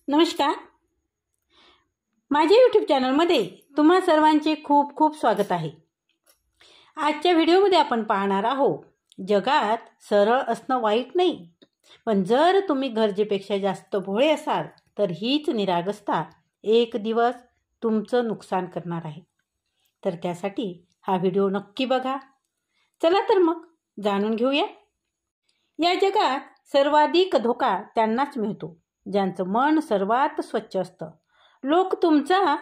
नमस्कार. माझ्या यूट्यूब चॅनलमध्ये तुम्हा सर्वांचे खूप खूप स्वागत आहे. आजच्या व्हिडिओमध्ये आपण पाहणार आहोत, जगात सरळ असणं वाईट नाही, पण जर तुम्ही गरजेपेक्षा जास्त भोळे असाल तर हीच निरागसता एक दिवस तुमचं नुकसान करणार आहे. तर त्यासाठी हा व्हिडिओ नक्की बघा. चला तर मग जाणून घेऊया. या जगात सर्वाधिक धोका त्यांनाच मिळतो ज्यांचं मन सर्वात स्वच्छ असतं. लोक तुमचा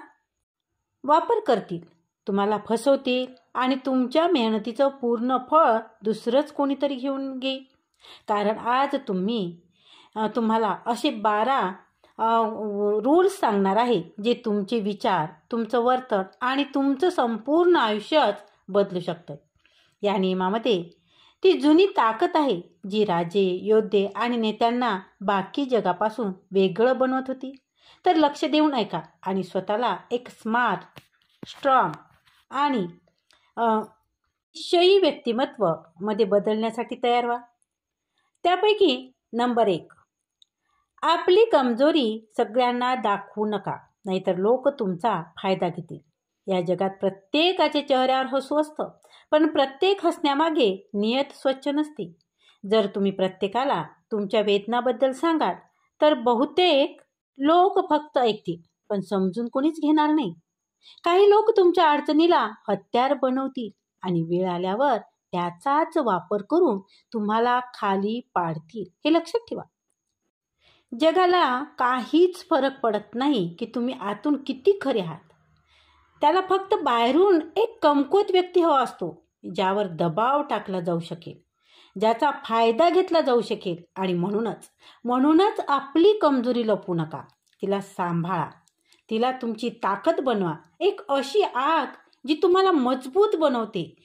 वापर करतील, तुम्हाला फसवतील आणि तुमच्या मेहनतीचं पूर्ण फळ दुसरंच कोणीतरी घेऊन घेईल. कारण आज तुम्हाला असे 12 रूल्स सांगणार आहे जे तुमचे विचार, तुमचं वर्तन आणि तुमचं संपूर्ण आयुष्यच बदलू शकतं. या नियमामध्ये ती जुनी ताकद आहे जी राजे, योद्धे आणि नेत्यांना बाकी जगापासून वेगळं बनवत होती. तर लक्ष देऊन ऐका आणि स्वतःला एक स्मार्ट, स्ट्रॉंग आणि शयी व्यक्तिमत्व मध्ये बदलण्यासाठी तयार व्हा. त्यापैकी नंबर 1, आपली कमजोरी सगळ्यांना दाखवू नका, नाहीतर लोक तुमचा फायदा घेतील. या जगात प्रत्येकाच्या चेहऱ्यावर हसू असतं, पण प्रत्येक हसण्यामागे नियत स्वच्छ नसते. जर तुम्ही प्रत्येकाला तुमच्या वेदनाबद्दल सांगाल तर बहुतेक लोक फक्त ऐकतील, पण समजून कोणीच घेणार नाही. काही लोक तुमच्या अडचणीला हत्यार बनवतील आणि वेळ आल्यावर त्याचाच वापर करून तुम्हाला खाली पाडतील. हे लक्षात ठेवा. जगाला काहीच फरक पडत नाही की तुम्ही आतून किती खरे आहात. त्याला फक्त बाहेरून एक कमकुवत व्यक्ती हवा असतो, ज्यावर दबाव टाकला जाऊ शकेल, ज्याचा फायदा घेतला जाऊ शकेल. आणि म्हणूनच आपली कमजोरी लपवू नका, तिला सांभाळा, तिला तुमची ताकद बनवा. एक अशी आग जी तुम्हाला मजबूत बनवते,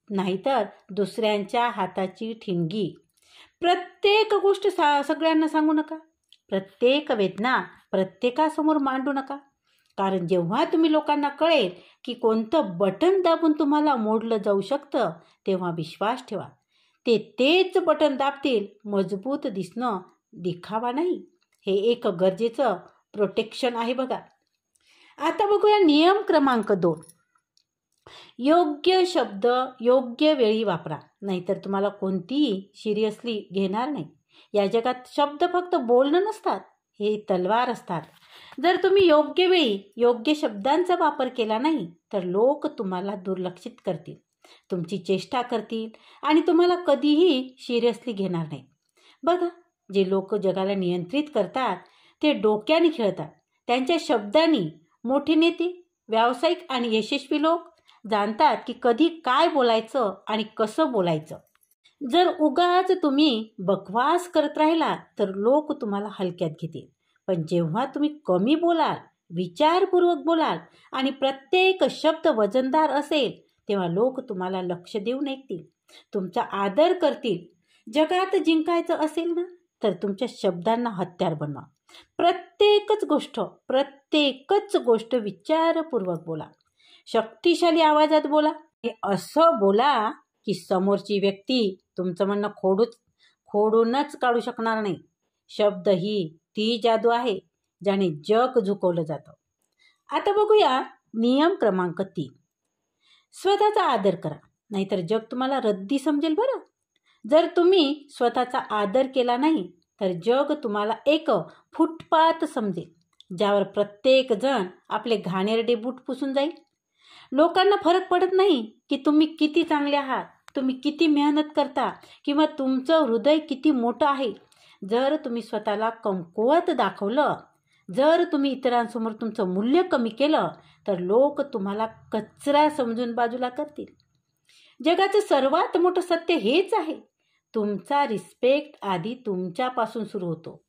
नाहीतर दुसऱ्यांच्या हाताची ठिणगी. प्रत्येक गोष्ट सगळ्यांना सांगू नका. प्रत्येक वेदना प्रत्येकासमोर मांडू नका. कारण जेव्हा तुम्ही लोकांना कळेल की कोणतं बटन दाबून तुम्हाला मोडलं जाऊ शकतं, तेव्हा विश्वास ठेवा, तेच बटन दाबतील. मजबूत दिसणं दिखावा नाही, हे एक गरजेचं प्रोटेक्शन आहे बघा. आता बघूया नियम क्रमांक 2. योग्य शब्द योग्य वेळी वापरा, नाहीतर तुम्हाला कोणतीही सिरियसली घेणार नाही. या जगात शब्द फक्त बोलणं नसतात, हे तलवार असतात. जर तुम्ही योग्य वेळी योग्य शब्दांचा वापर केला नाही तर लोक तुम्हाला दुर्लक्षित करतील, तुमची चेष्टा करतील आणि तुम्हाला कधीही सिरियसली घेणार नाही. बघा, जे लोक जगाला नियंत्रित करतात ते डोक्याने खेळतात. त्यांच्या शब्दांनी मोठे नेते, व्यावसायिक आणि यशस्वी लोक जाणतात की कधी काय बोलायचं आणि कसं बोलायचं. जर उगाच तुम्ही बकवास करत राहिला तर लोक तुम्हाला हलक्यात घेतील. पण जेव्हा तुम्ही कमी बोलाल, विचारपूर्वक बोलाल आणि प्रत्येक शब्द वजनदार असेल, तेव्हा लोक तुम्हाला लक्ष देऊन ऐकतील, तुमचा आदर करतील. जगात जिंकायचं असेल ना, तर तुमच्या शब्दांना हत्यार बनवा. प्रत्येकच गोष्ट विचारपूर्वक बोला. शक्तिशाली आवाजात बोला. हे असं बोला की समोरची व्यक्ती तुमचं म्हणणं खोडूनच काढू शकणार नाही. शब्द ही ती जादू आहे ज्याने जग झुकवलं जातं. आता बघूया नियम क्रमांक 3. स्वतःचा आदर करा, नाहीतर जग तुम्हाला रद्दी समजेल बरं. जर तुम्ही स्वतःचा आदर केला नाही तर जग तुम्हाला एक फुटपाथ समजेल, ज्यावर प्रत्येक जण आपले घाणेरडे बूट पुसून जाईल. लोकांना फरक पडत नाही की तुम्ही किती चांगले आहात, तुम्ही किती मेहनत करता किंवा तुमचं हृदय किती मोठं आहे. जर तुम्ही स्वतःला कमकुवत दाखवलं, जर तुम्ही इतरांसमोर तुमचं मूल्य कमी केलं तर लोक तुम्हाला कचरा समजून बाजूला करतील. जगाचं सर्वात मोठं सत्य हेच आहे, तुमचा रिस्पेक्ट आधी तुमच्यापासून सुरू होतो.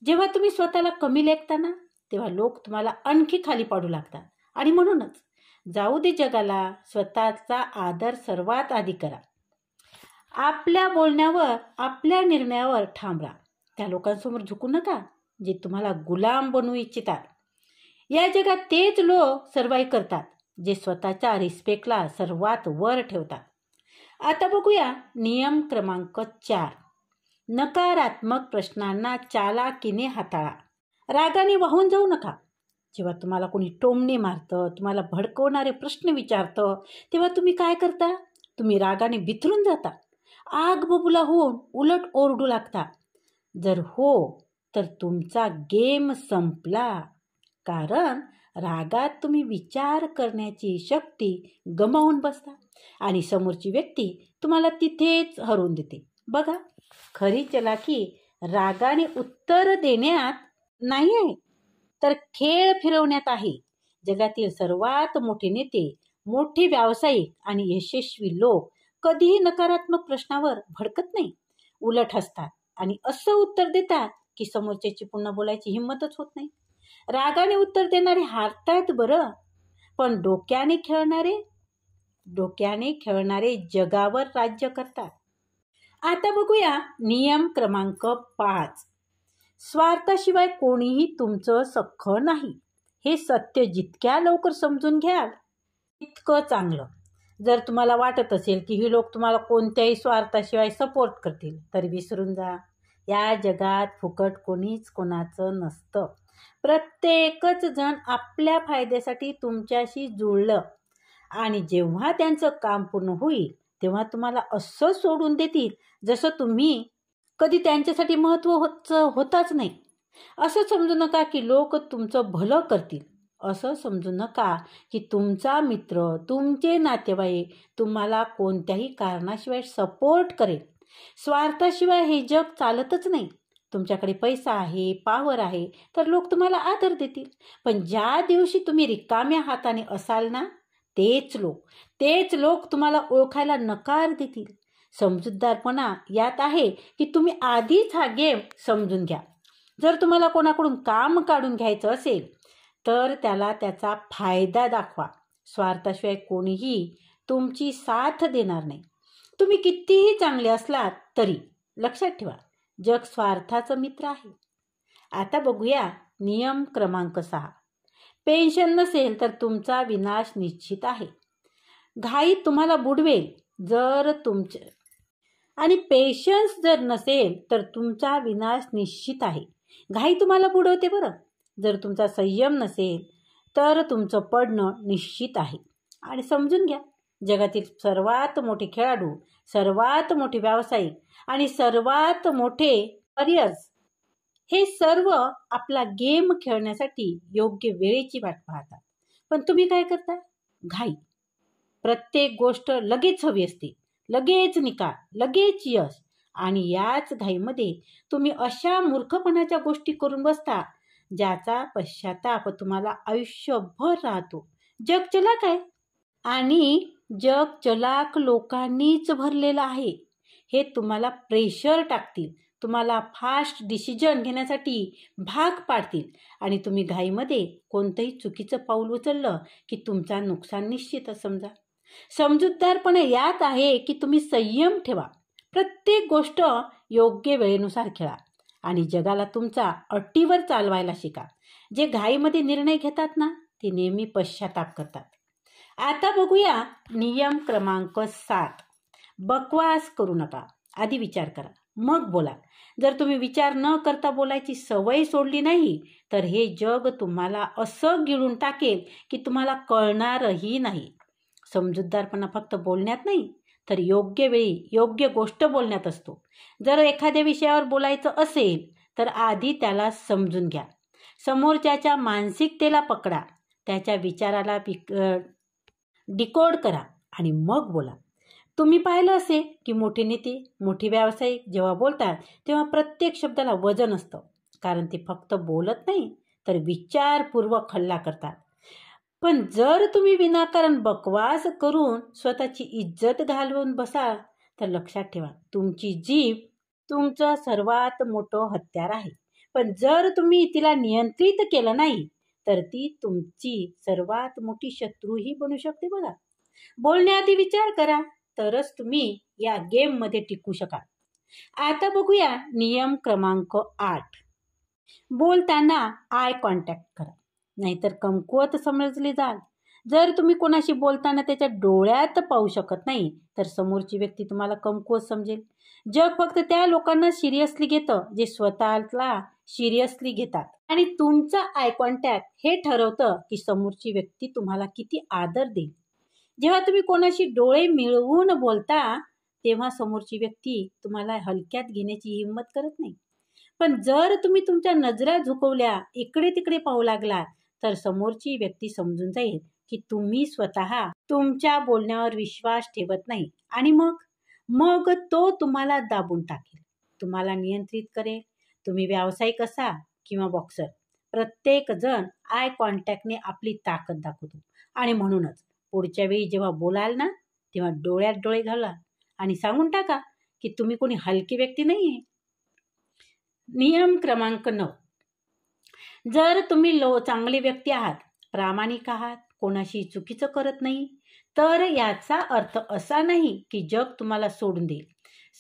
जेव्हा तुम्ही स्वतःला कमी लेखता ना, तेव्हा लोक तुम्हाला आणखी खाली पाडू लागतात. आणि म्हणूनच जाऊ दे जगाला, स्वतःचा आदर सर्वात आधी करा. आपल्या बोलण्यावर, आपल्या निर्णयावर ठाम राहा. त्या लोकांसमोर झुकू नका जे तुम्हाला गुलाम बनवू इच्छितात. या जगात तेच लोक सर्वाईव्ह करतात जे स्वतःच्या रिस्पेक्टला सर्वात वर ठेवतात. आता बघूया नियम क्रमांक 4. नकारात्मक प्रश्नांना चालाकीने हाताळा. रागाने वाहून जाऊ नका. जेव्हा तुम्हाला कोणी टोमणे मारतं, तुम्हाला भडकवणारे प्रश्न विचारतं, तेव्हा तुम्ही काय करता? तुम्ही रागाने बिथरून जाता, आग बबुला होऊन उलट ओरडू लागता. जर हो तर तुमचा गेम संपला. कारण रागात तुम्ही विचार करण्याची शक्ती गमावून बसता आणि समोरची व्यक्ती तुम्हाला तिथेच हरवून देते. बघा, खरी चलाखी रागाने उत्तर देण्यात नाही आहे, तर खेळ फिरवण्यात आहे. जगातील सर्वात मोठे नेते, मोठे व्यावसायिक आणि यशस्वी लोक कधीही नकारात्मक प्रश्नावर भडकत नाही, उलट हसतात आणि असं उत्तर देतात की समोरच्याची पुन्हा बोलायची हिंमतच होत नाही. रागाने उत्तर देणारे हारतात बरं, पण डोक्याने खेळणारे जगावर राज्य करतात. आता बघूया नियम क्रमांक 5. स्वार्थाशिवाय कोणीही तुमचं सख्खं नाही. हे सत्य जितक्या लवकर समजून घ्याल तितकं चांगलं. जर तुम्हाला वाटत असेल की ही लोक तुम्हाला कोणत्याही स्वार्थाशिवाय सपोर्ट करतील, तर विसरून जा. या जगात फुकट कोणीच कोणाचं नसतं. प्रत्येकच जण आपल्या फायद्यासाठी तुमच्याशी जुळलं आणि जेव्हा त्यांचं काम पूर्ण होईल तेव्हा तुम्हाला असं सोडून देतील जसं तुम्ही कधी त्यांच्यासाठी महत्त्व होताच नाही. असं समजू नका की लोक तुमचं भलं करतील. असं समजू नका की तुमचा मित्र, तुमचे नातेवाईक तुम्हाला कोणत्याही कारणाशिवाय सपोर्ट करेल. स्वार्थाशिवाय हे जग चालतच नाही. तुमच्याकडे पैसा आहे, पॉवर आहे, तर लोक तुम्हाला आदर देतील. पण ज्या दिवशी तुम्ही रिकाम्या हाताने असाल ना, तेच लोक तुम्हाला ओळखायला नकार देतील. समजूतदारपणा यात आहे की तुम्ही आधीच हा गेम समजून घ्या. जर तुम्हाला कोणाकडून काम काढून घ्यायचं असेल तर त्याला त्याचा फायदा दाखवा. स्वार्थाशिवाय कोणीही तुमची साथ देणार नाही. तुम्ही कितीही चांगले असलात तरी लक्षात ठेवा, जग स्वार्थाचं मित्र आहे. आता बघूया नियम क्रमांक 6. पेन्शन नसेल तर तुमचा विनाश निश्चित आहे. घाई तुम्हाला बुडवेल आणि पेशन्स जर नसेल तर तुमचा विनाश निश्चित आहे. घाई तुम्हाला बुडवते बरं. जर तुमचा संयम नसेल तर तुमचं पडणं निश्चित आहे. आणि समजून घ्या, जगातील सर्वात मोठे खेळाडू, सर्वात मोठे व्यावसायिक आणि सर्वात मोठे करिअर्स हे सर्व आपला गेम खेळण्यासाठी योग्य वेळेची वाट पाहतात. पण तुम्ही काय करता? घाई. प्रत्येक गोष्ट लगेच हवी असते, लगेच निकाल, लगेच यश. आणि याच घाईमध्ये तुम्ही अशा मूर्खपणाच्या गोष्टी करून बसता ज्याचा पश्चाताप तुम्हाला आयुष्यभर राहतो. जग चलाक आहे आणि जग चलाक लोकांनीच भरलेलं आहे. हे तुम्हाला प्रेशर टाकतील, तुम्हाला फास्ट डिसिजन घेण्यासाठी भाग पाडतील आणि तुम्ही घाईमध्ये कोणतंही चुकीचं पाऊल उचललं की तुमचा नुकसान निश्चितच समजा. समजूतदारपणे यात आहे की तुम्ही संयम ठेवा, प्रत्येक गोष्ट योग्य वेळेनुसार खेळा आणि जगाला तुमचा अटीवर चालवायला शिका. जे घाईमध्ये निर्णय घेतात ना, ते नेहमी पश्चाताप करतात. आता बघूया नियम क्रमांक 7. बकवास करू नका. आधी विचार करा, मग बोला. जर तुम्ही विचार न करता बोलायची सवय सोडली नाही तर हे जग तुम्हाला असं गिळून टाकेल की तुम्हाला कळणारही नाही. समजूतदारपणा फक्त बोलण्यात नाही तर योग्य वेळी योग्य गोष्ट बोलण्यात असतो. जर एखाद्या विषयावर बोलायचं असेल तर आधी त्याला समजून घ्या, समोरच्याच्या मानसिकतेला पकडा, त्याच्या विचाराला डिकोड करा आणि मग बोला. तुम्ही पाहिलं असेल की मोठे नेते, मोठे व्यावसायिक जेव्हा बोलतात तेव्हा प्रत्येक शब्दाला वजन असतं. कारण ते फक्त बोलत नाही तर विचारपूर्वक हल्ला करतात. पण जर तुम्ही विनाकारण बकवास करून स्वतःची इज्जत घालवून बसाल तर लक्षात ठेवा, तुमची जीभ तुमचं सर्वात मोठं हत्यार आहे. पण जर तुम्ही तिला नियंत्रित केलं नाही तर ती तुमची सर्वात मोठी शत्रूही बनू शकते. बघा, बोलण्याआधी विचार करा, तरच तुम्ही या गेममध्ये टिकू शकाल. आता बघूया नियम क्रमांक 8. बोलताना आय कॉन्टॅक्ट करा, नाहीतर कमकुवत समजले जाल. जर तुम्ही कोणाशी बोलताना त्याच्या डोळ्यात पाहू शकत नाही तर समोरची व्यक्ती तुम्हाला कमकुवत समजेल. जग फक्त त्या लोकांना सिरियसली घेतं जे स्वतःला सिरियसली घेतात. आणि तुमचा आय कॉन्टॅक्ट हे ठरवतं की समोरची व्यक्ती तुम्हाला किती आदर देईल. जेव्हा तुम्ही कोणाशी डोळे मिळवून बोलता तेव्हा समोरची व्यक्ती तुम्हाला हलक्यात घेण्याची हिंमत करत नाही. पण जर तुम्ही तुमच्या नजरा झुकवल्या, इकडे तिकडे पाहू लागला, तर समोरची व्यक्ती समजून जाईल की तुम्ही स्वतः तुमच्या बोलण्यावर विश्वास ठेवत नाही. आणि मग तो तुम्हाला दाबून टाकेल, तुम्हाला नियंत्रित करेल. तुम्ही व्यावसायिक असा किंवा बॉक्सर, प्रत्येक जण आय कॉन्टॅक्टने आपली ताकद दाखवतो. आणि म्हणूनच पुढच्या वेळी जेव्हा बोलाल ना, तेव्हा डोळ्यात डोळे घाला आणि सांगून टाका की तुम्ही कोणी हलकी व्यक्ती नाही आहे. नियम क्रमांक 9. जर तुम्ही चांगली व्यक्ती आहात, प्रामाणिक आहात, कोणाशी चुकीचं करत नाही, तर याचा अर्थ असा नाही की जग तुम्हाला सोडून देईल.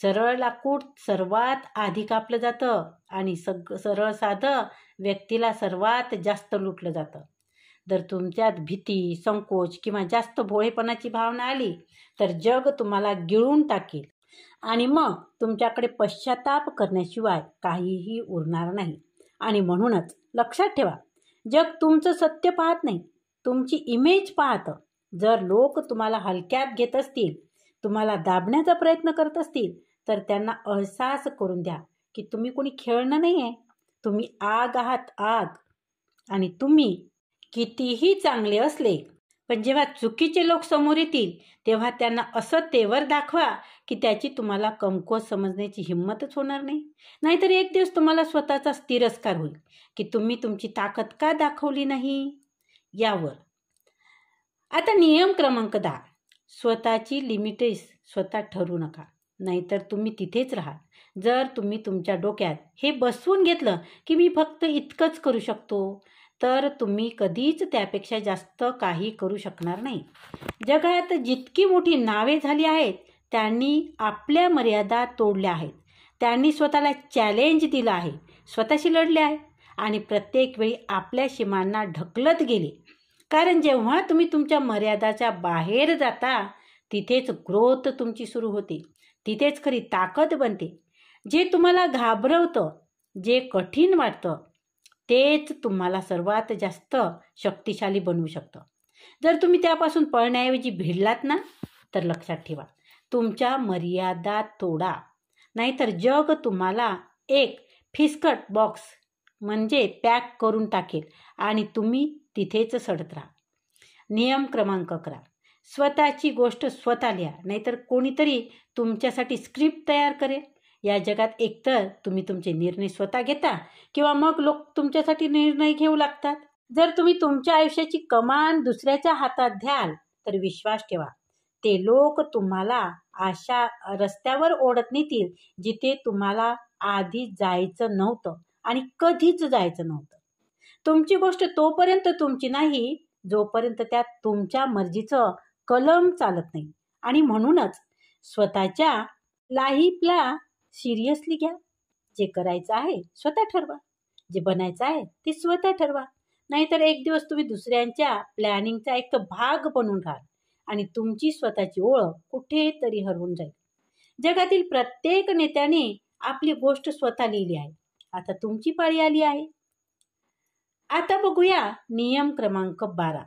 सरळ लाकूड सर्वात आधी कापलं जातं आणि सरळ साधं व्यक्तीला सर्वात जास्त लुटलं जातं. जर तुमच्यात भीती, संकोच किंवा जास्त भोळेपणाची भावना आली तर जग तुम्हाला गिळून टाकेल आणि मग तुमच्याकडे पश्चाताप करण्याशिवाय काहीही उरणार नाही. आणि म्हणूनच लक्षात ठेवा, जग तुमचं सत्य पाहत नाही, तुमची इमेज पाहतं. जर लोक तुम्हाला हलक्यात घेत असतील, तुम्हाला दाबण्याचा प्रयत्न करत असतील, तर त्यांना अहसास करून द्या की तुम्ही कोणी खेळणं नाही आहे. तुम्ही आग आहात, आग. आणि तुम्ही कितीही चांगले असले पण जेव्हा चुकीचे लोक समोर येतील तेव्हा त्यांना असं तेवर दाखवा की त्याची तुम्हाला कमकुवत समजण्याची हिंमतच होणार नाही. नाहीतर एक दिवस तुम्हाला स्वतःचा तिरस्कार होईल की तुम्ही तुमची ताकद का दाखवली नाही. यावर आता नियम क्रमांक 10. स्वतःची लिमिटेस स्वतः ठरवू नका, नाहीतर तुम्ही तिथेच राहा. जर तुम्ही तुमच्या डोक्यात हे बसवून घेतलं की मी फक्त इतकंच करू शकतो, तर तुम्ही कधीच त्यापेक्षा जास्त काही करू शकणार नाही. जगात जितकी मोठी नावे झाली आहेत त्यांनी आपल्या मर्यादा तोडल्या आहेत. त्यांनी स्वतःला चॅलेंज दिलं आहे, स्वतःशी लढले आहे आणि प्रत्येक वेळी आपल्या सीमांना ढकलत गेले. कारण जेव्हा तुम्ही तुमच्या मर्यादाच्या बाहेर जाता तिथेच ग्रोथ तुमची सुरू होते, तिथेच खरी ताकद बनते. जे तुम्हाला घाबरवतं, जे कठीण वाटतं, तेच तुम्हाला सर्वात जास्त शक्तिशाली बनवू शकतं. जर तुम्ही त्यापासून पळण्याऐवजी भिडलात ना, तर लक्षात ठेवा, तुमच्या मर्यादा तोडा, नाहीतर जग तुम्हाला एक फिसकट बॉक्स म्हणजे पॅक करून टाकेल आणि तुम्ही तिथेच सडत राहा. नियम क्रमांक 11. स्वतःची गोष्ट स्वतः लिहा, नाहीतर कोणीतरी तुमच्यासाठी स्क्रिप्ट तयार करेल. या जगात एकतर तुम्ही तुमचे निर्णय स्वतः घेता किंवा मग लोक तुमच्यासाठी निर्णय घेऊ लागतात. जर तुम्ही तुमच्या आयुष्याची कमान दुसऱ्याच्या हातात द्याल तर विश्वास ठेवा, ते लोक तुम्हाला अशा रस्त्यावर ओढत नेतील जिथे तुम्हाला आधी जायचं नव्हतं आणि कधीच जायचं नव्हतं. तुमची गोष्ट तोपर्यंत तुमची नाही जोपर्यंत त्यात तुमच्या मर्जीचं कलम चालत नाही. आणि म्हणूनच स्वतःच्या लाईफला सिरियसली घ्या. जे करायचं आहे स्वतः ठरवा, जे बनायचं आहे ते स्वतः ठरवा. नाहीतर एक दिवस तुम्ही दुसऱ्यांच्या प्लॅनिंगचा एक भाग बनून राहाल आणि तुमची स्वतःची ओळख कुठेतरी हरवून जाईल. जगातील प्रत्येक नेत्याने आपली गोष्ट स्वतः लिहिली आहे. आता तुमची पाळी आली आहे. आता बघूया नियम क्रमांक 12.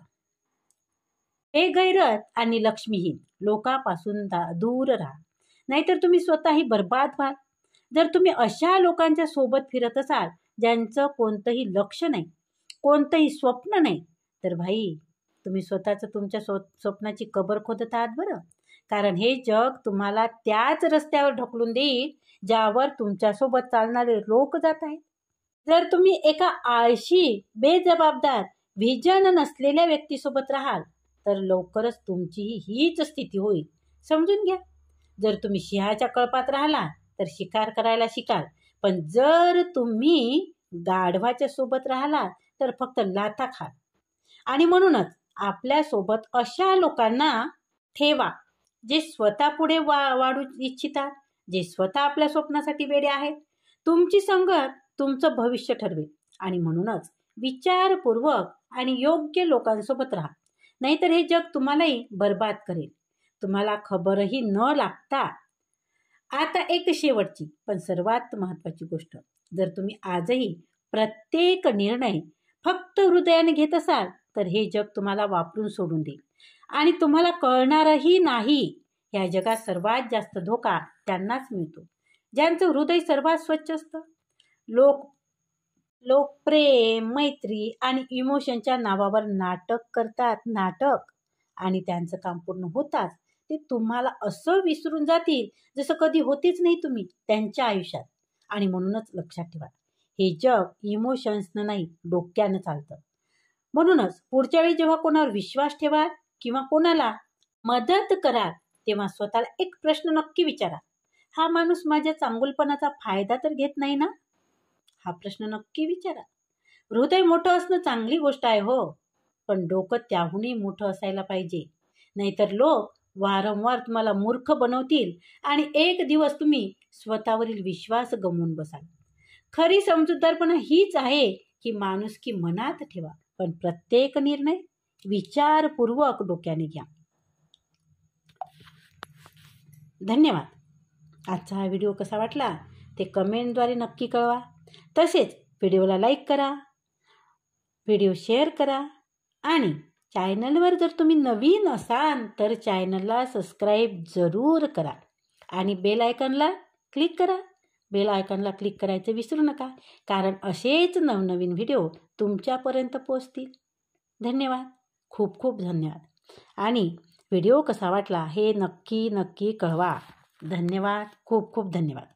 बेगैरत आणि लक्ष्मीहीन लोकांपासून दूर राहा, नाहीतर तुम्ही स्वतःही बर्बाद व्हाल. जर तुम्ही अशा लोकांच्या सोबत फिरत असाल ज्यांचं कोणतंही लक्ष नाही, कोणतंही स्वप्न नाही, तर भाई तुम्ही स्वतःचं तुमच्या स्वप्नाची कबर खोदत आहात बरं. कारण हे जग तुम्हाला त्याच रस्त्यावर ढकलून देईल ज्यावर तुमच्यासोबत चालणारे लोक जात आहेत. जर तुम्ही एका आळशी, बेजबाबदार, व्हिजन नसलेल्या व्यक्तीसोबत राहाल तर लवकरच तुमचीही हीच स्थिती होईल, समजून घ्या. जर तुम्ही सिंहाच्या कळपात राहिला तर शिकार करायला शिकाल, पण जर तुम्ही गाढवाच्या सोबत राहिला तर फक्त लाथा खाल. आणि म्हणूनच आपल्या सोबत अशा लोकांना ठेवा जे स्वतः पुढे वाढू इच्छितात, जे स्वतः आपल्या स्वप्नासाठी वेडे आहेत. तुमची संगत तुमचं भविष्य ठरवेल आणि म्हणूनच विचारपूर्वक आणि योग्य लोकांसोबत राहा, नाहीतर हे जग तुम्हालाही बर्बाद करेल, तुम्हाला खबरही न लागता. आता एक शेवटची पण सर्वात महत्त्वाची गोष्ट, जर तुम्ही आजही प्रत्येक निर्णय फक्त हृदयाने घेत असाल तर हे जग तुम्हाला वापरून सोडून देईल आणि तुम्हाला कळणारही नाही. या जगात सर्वात जास्त धोका त्यांनाच मिळतो ज्यांचं हृदय सर्वात स्वच्छ असतं. लोक प्रेम, मैत्री आणि इमोशनच्या नावावर नाटक करतात, नाटक, आणि त्यांचं काम पूर्ण होताच ते तुम्हाला असं विसरून जातील जसं कधी होतेच नाही तुम्ही त्यांच्या आयुष्यात. आणि म्हणूनच लक्षात ठेवा, हे जग इमोशन्सनं नाही, डोक्यानं चालतं. म्हणूनच पुढच्या वेळी जेव्हा कोणावर विश्वास ठेवा किंवा कोणाला मदत करा तेव्हा स्वतःला एक प्रश्न नक्की विचारा, हा माणूस माझ्या चांगुलपणाचा फायदा तर घेत नाही ना? हा प्रश्न नक्की विचारा. हृदय मोठं असणं चांगली गोष्ट आहे हो, पण डोकं त्याहूनही मोठं असायला पाहिजे. नाहीतर लोक वारंवार तुम्हाला मूर्ख बनवतील आणि एक दिवस तुम्ही स्वतःवरील विश्वास गमावून बसाल. खरी समजूतदारपणा हीच आहे की माणुसकी मनात ठेवा, पण प्रत्येक निर्णय विचारपूर्वक डोक्याने घ्या. धन्यवाद. आजचा हा व्हिडिओ कसा वाटला ते कमेंटद्वारे नक्की कळवा. तसेच व्हिडिओला लाईक करा, व्हिडिओ शेअर करा आणि चॅनलवर जर तुम्ही नवीन असाल तर चॅनलला सबस्क्राईब जरूर करा आणि बेल आयकॉनला क्लिक करा. बेल आयकॉनला क्लिक करायचं विसरू नका, कारण असेच नवनवीन व्हिडिओ तुमच्यापर्यंत पोहोचतील. धन्यवाद, खूप खूप धन्यवाद. आणि व्हिडिओ कसा वाटला हे नक्की कळवा. धन्यवाद, खूप खूप धन्यवाद.